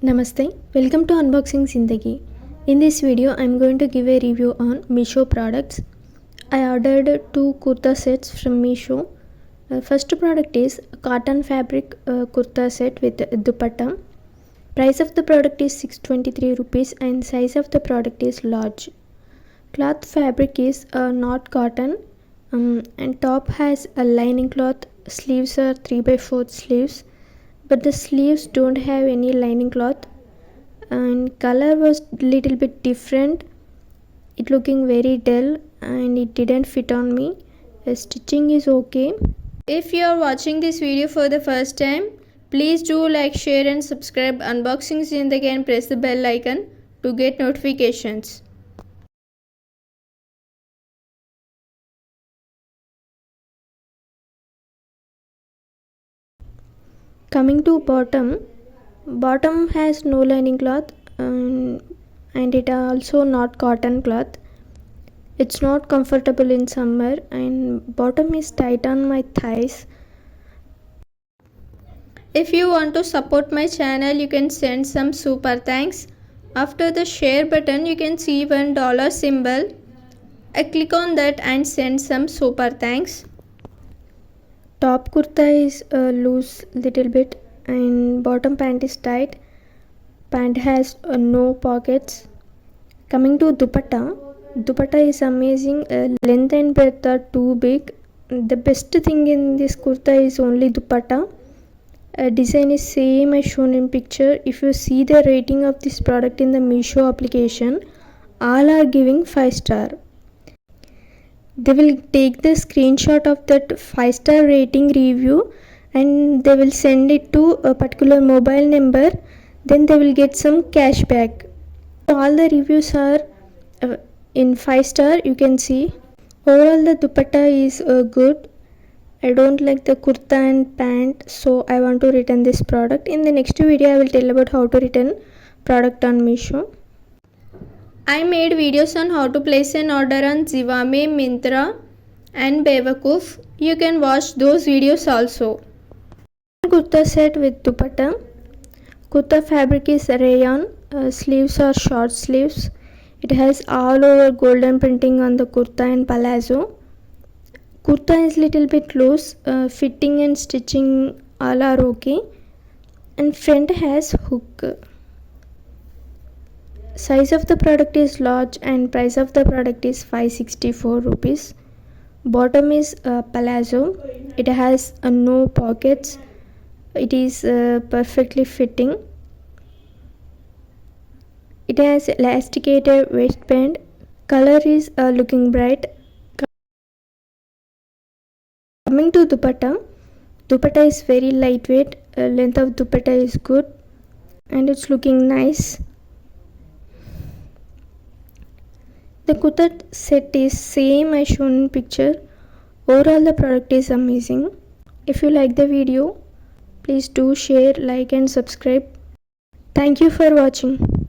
Namaste, welcome to Unboxing Zindagi. In this video, I am going to give a review on Meesho products. I ordered 2 kurta sets from Meesho. First product is cotton fabric kurta set with dupatta. Price of the product is 623 rupees and size of the product is large. Cloth fabric is not cotton and top has a lining cloth. Sleeves are 3/4 sleeves, but the sleeves don't have any lining cloth, and color was little bit different. It looking very dull and it didn't fit on me. The stitching is okay. If you are watching this video for the first time, please do like, share and subscribe Unboxing Zindagi and press the bell icon to get notifications. Coming to bottom has no lining cloth and it also not cotton cloth. It's not comfortable in summer and bottom is tight on my thighs. If you want to support my channel, you can send some super thanks. After the share button, you can see $1 symbol. I click on that and send some super thanks. Top kurta is loose little bit and bottom pant is tight. Pant has no pockets. Coming to dupatta is amazing. Length and breadth are too big. The best thing in this kurta is only dupatta. Design is same as shown in picture. If you see the rating of this product in the Meesho application, all are giving 5 star. They will take the screenshot of that 5-star rating review and they will send it to a particular mobile number. Then they will get some cashback. All the reviews are in 5 star. You can see overall the dupatta is good. I don't like the kurta and pant, so I want to return this product. In the next video I will tell about how to return product on Meesho. I made videos on how to place an order on Zivame, Myntra and Bewakoof. You can watch those videos also. Kurta set with dupatta. Kurta fabric is rayon. Sleeves are short sleeves. It has all over golden printing on the kurta and palazzo. Kurta is little bit loose. Fitting and stitching all are okay. And front has hook. Size of the product is large and price of the product is 564 rupees. Bottom is palazzo. It has no pockets. It is perfectly fitting. It has elasticated waistband. Color is looking bright. Coming to dupatta is very lightweight. Length of dupatta is good and it's looking nice. The kurta set is same as shown in picture. Overall the product is amazing. If you like the video, please do share, like and subscribe. Thank you for watching.